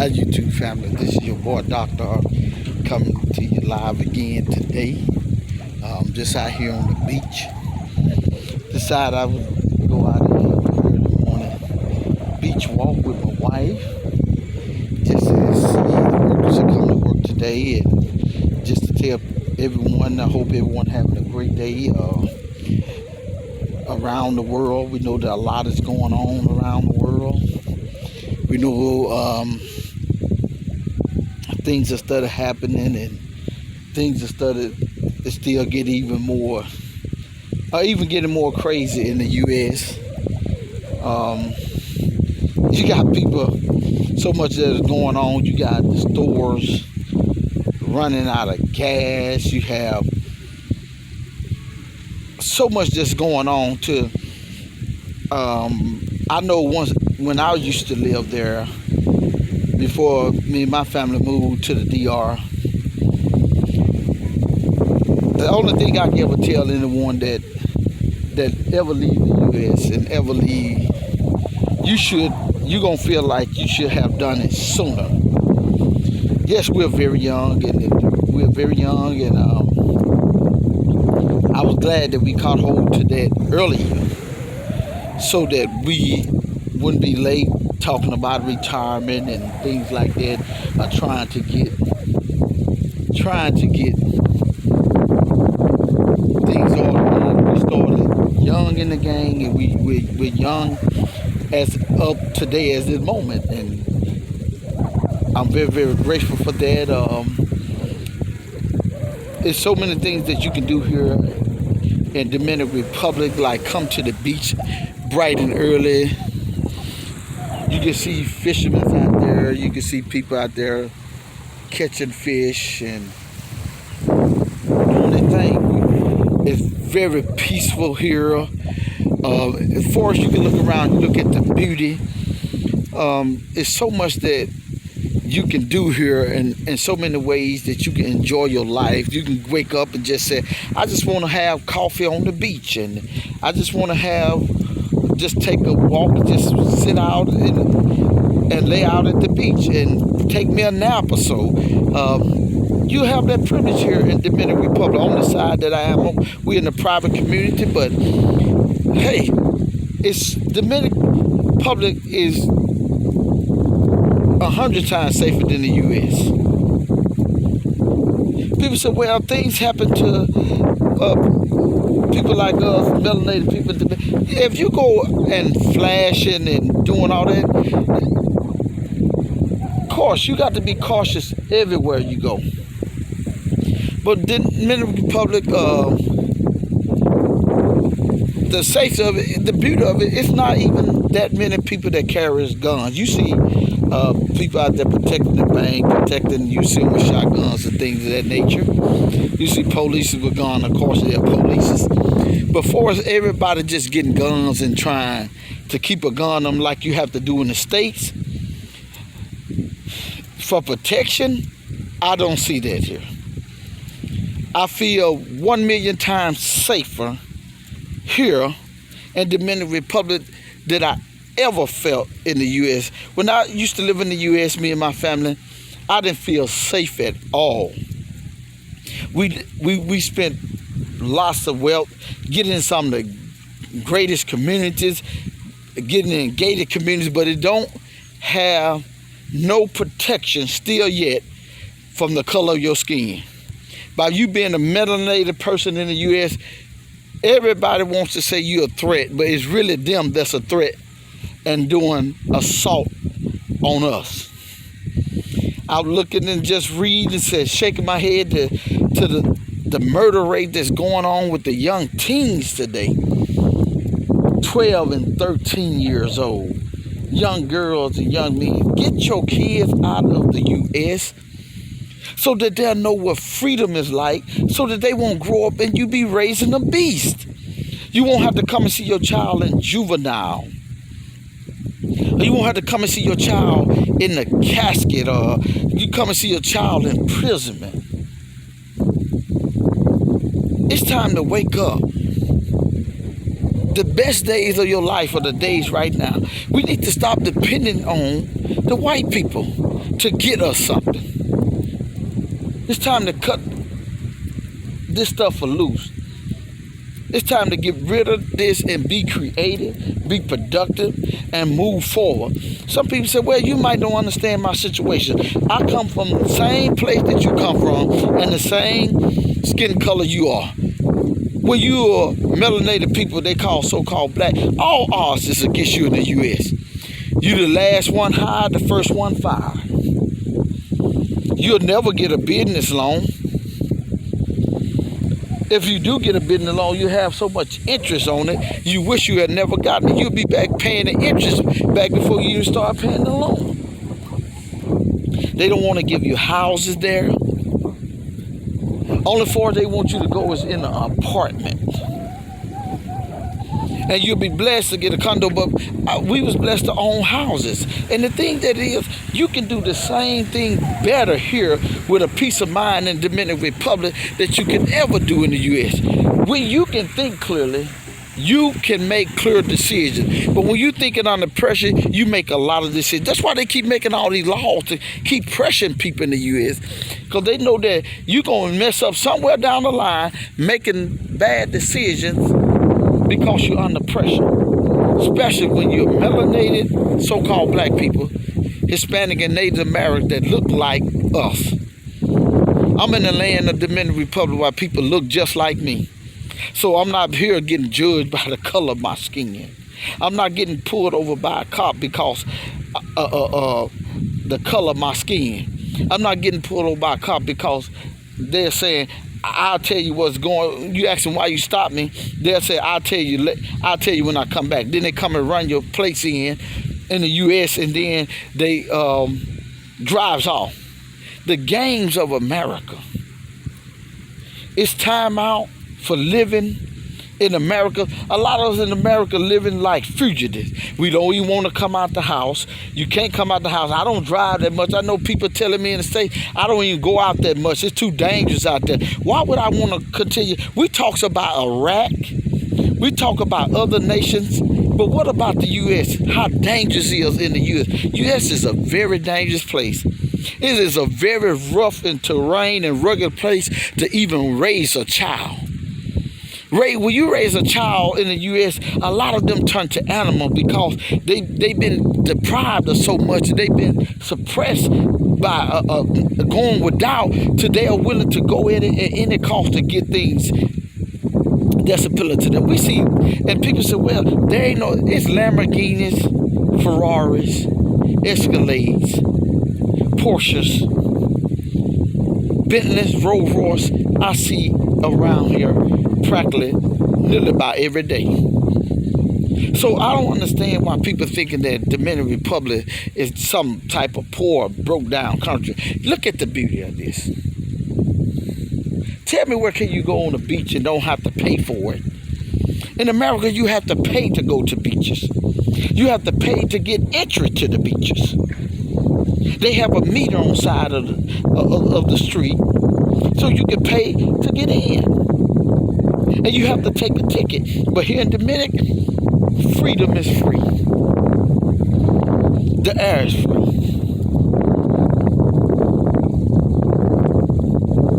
Hi YouTube family, this is your boy Doctor coming to you live again today. Just out here on the beach. Decided I would go out here early in the morning beach walk with my wife. Just to see the workers that come to work today, and just to tell everyone, I hope everyone having a great day around the world. We know that a lot is going on around the world. We know things are started happening, and things are started to still get even more, even getting more crazy in the U.S. You got people, so much that is going on. You got the stores running out of gas. You have so much that's going on too. I know once when I used to live there, before me and my family moved to the DR, the only thing I can ever tell anyone that ever leave the U.S. and ever leave, you're gonna feel like you should have done it sooner. Yes, we're very young, and I was glad that we caught hold to that earlier, so that we wouldn't be late talking about retirement and things like that, trying to get things organized. We started young in the gang, and we're young as up today as this moment, and I'm very, very grateful for that. There's so many things that you can do here in Dominican Republic, like come to the beach bright and early. You can see fishermen out there. You can see people out there catching fish and doing their thing. It's very peaceful here. As far as you can look around, you look at the beauty. It's so much that you can do here in so many ways that you can enjoy your life. You can wake up and just say, I just want to have coffee on the beach, and I just want to just take a walk and just sit out and lay out at the beach and take me a nap or so. You have that privilege here in Dominican Republic. On the side that I am, we're in a private community, but hey, it's Dominican Republic is 100 times safer than the U.S. People say, well, things happen to people like us, melanated people. If you go and flashing and doing all that, of course, you got to be cautious everywhere you go. But the Dominican Republic, the safety of it, the beauty of it, it's not even that many people that carries guns. You see people out there protecting the bank, you see them with shotguns and things of that nature. You see police with guns, of course they're police. But for us, everybody just getting guns and trying to keep a gun on them like you have to do in the States for protection, I don't see that here. I feel 1,000,000 times safer here in the Dominican Republic than I ever felt in the U.S. When I used to live in the U.S., me and my family, I didn't feel safe at all. We spent lots of wealth getting in some of the greatest communities, getting in gated communities, but it don't have no protection still yet from the color of your skin. By you being a melanated person in the U.S., everybody wants to say you're a threat, but it's really them that's a threat and doing assault on us. I'm looking and just reading and shaking my head to the murder rate that's going on with the young teens today. 12 and 13 years old. Young girls and young men. Get your kids out of the U.S. so that they'll know what freedom is like, so that they won't grow up and you be raising a beast. You won't have to come and see your child in juvenile. Or you won't have to come and see your child in the casket, or you come and see your child in imprisonment. It's time to wake up. The best days of your life are the days right now. We need to stop depending on the white people to get us something. It's time to cut this stuff loose. It's time to get rid of this and be creative, be productive, and move forward. Some people say, well, you might don't understand my situation. I come from the same place that you come from and the same skin color you are. When you are melanated people, they call so-called black, all odds is against you in the U.S. You the last one hired, the first one fired. You'll never get a business loan. If you do get a business loan, you have so much interest on it, you wish you had never gotten it. You'll be back paying the interest back before you even start paying the loan. They don't want to give you houses there. Only far they want you to go is in an apartment. And you'll be blessed to get a condo, but we was blessed to own houses. And the thing that is, you can do the same thing better here with a peace of mind in the Dominican Republic that you can ever do in the U.S. When you can think clearly, you can make clear decisions. But when you're thinking under pressure, you make a lot of decisions. That's why they keep making all these laws to keep pressuring people in the U.S. Because they know that you're going to mess up somewhere down the line making bad decisions because you're under pressure. Especially when you're melanated, so-called black people, Hispanic and Native American that look like us. I'm in the land of the Dominican Republic where people look just like me. So I'm not here getting judged by the color of my skin. I'm not getting pulled over by a cop because the color of my skin. I'm not getting pulled over by a cop because they're saying, I'll tell you what's going. You ask them why you stopped me. They'll say, I'll tell you when I come back. Then they come and run your place in the U.S. and then they drives off. The games of America. It's time out for living in America. A lot of us in America living like fugitives. We don't even want to come out the house. You can't come out the house. I don't drive that much. I know people telling me in the States, I don't even go out that much. It's too dangerous out there. Why would I want to continue? We talk about Iraq. We talk about other nations. But what about the U.S.? How dangerous it is in the U.S.? U.S. is a very dangerous place. It is a very rough and terrain and rugged place to even raise a child. When you raise a child in the U.S., a lot of them turn to animals because they've been deprived of so much. They've been suppressed by going without, till they are willing to go in at any cost to get things that's appealing to them. We see, and people say, well, there ain't no, it's Lamborghinis, Ferraris, Escalades, Porsches, Bentleys, Rolls Royce, I see around here practically nearly about every day. So I don't understand why people thinking that the Dominican Republic is some type of poor, broke down country. Look at the beauty of this. Tell me, where can you go on the beach and don't have to pay for it? In America, you have to pay to go to beaches. You have to pay to get entry to the beaches. They have a meter on the side of the street, so you can pay to get in. And you have to take a ticket. But here in Dominican, freedom is free. The air is free.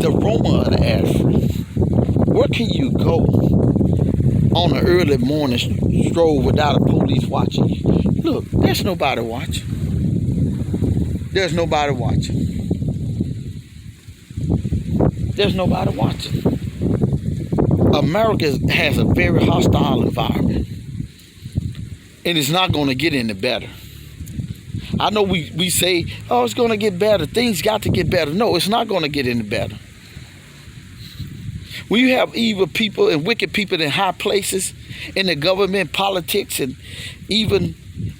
The aroma of the air is free. Where can you go on an early morning stroll without a police watching you? Look, there's nobody watching. There's nobody watching. There's nobody watching. America has a very hostile environment. And it's not going to get any better. I know we say, oh, it's going to get better. Things got to get better. No, it's not going to get any better. When you have evil people and wicked people in high places, in the government, politics, and even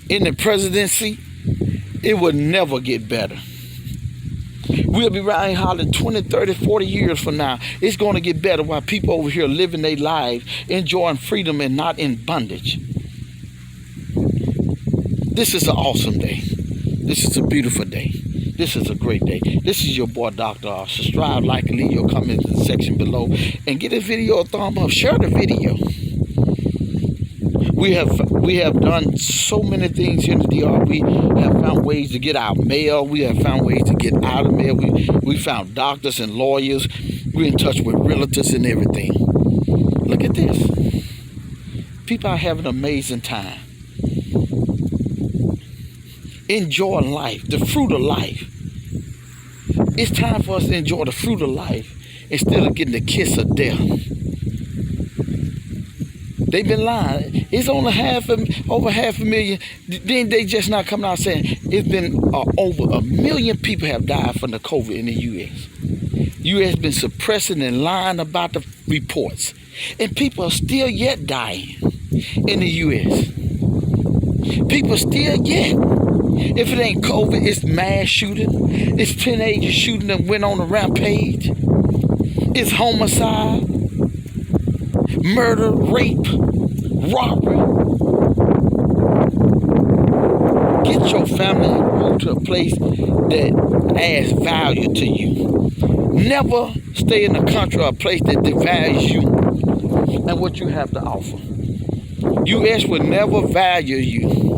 in the presidency, it will never get better. We'll be riding hollering 20, 30, 40 years from now. It's going to get better while people over here living their lives, enjoying freedom and not in bondage. This is an awesome day. This is a beautiful day. This is a great day. This is your boy, Dr. Subscribe, like, and leave your comments in the section below. And give this video a thumb up. Share the video. We have done so many things here in the DR. We have found ways to get our mail. We have found ways to get out of mail. We found doctors and lawyers. We're in touch with realtors and everything. Look at this. People are having an amazing time. Enjoy life, the fruit of life. It's time for us to enjoy the fruit of life instead of getting the kiss of death. They've been lying. It's only over half a million. Then they just not coming out saying it's been over 1 million people have died from the COVID in the U.S. U.S. been suppressing and lying about the reports. And people are still yet dying in the U.S. People still yet. If it ain't COVID, it's mass shooting. It's teenagers shooting that went on a rampage. It's homicide, murder, rape, robbery. Get your family and move to a place that adds value to you. Never stay in a country or a place that devalues you and what you have to offer. U.S. will never value you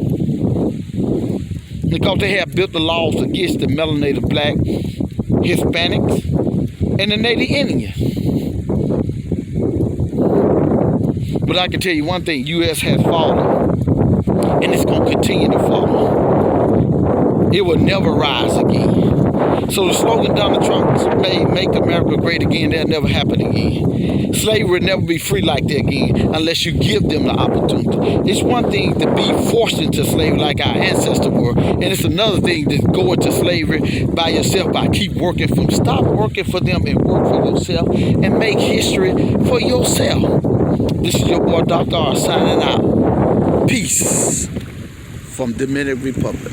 because they have built the laws against the melanated black, Hispanics, and the Native Indians. But I can tell you one thing, U.S. has fallen, and it's going to continue to fall. It will never rise again. So the slogan Donald Trump made, "Make America Great Again," that'll never happen again. Slavery will never be free like that again unless you give them the opportunity. It's one thing to be forced into slavery like our ancestors were, and it's another thing to go into slavery by yourself by keep working for them. Stop working for them and work for yourself and make history for yourself. This is your boy Dr. R signing out. Peace from Dominican Republic.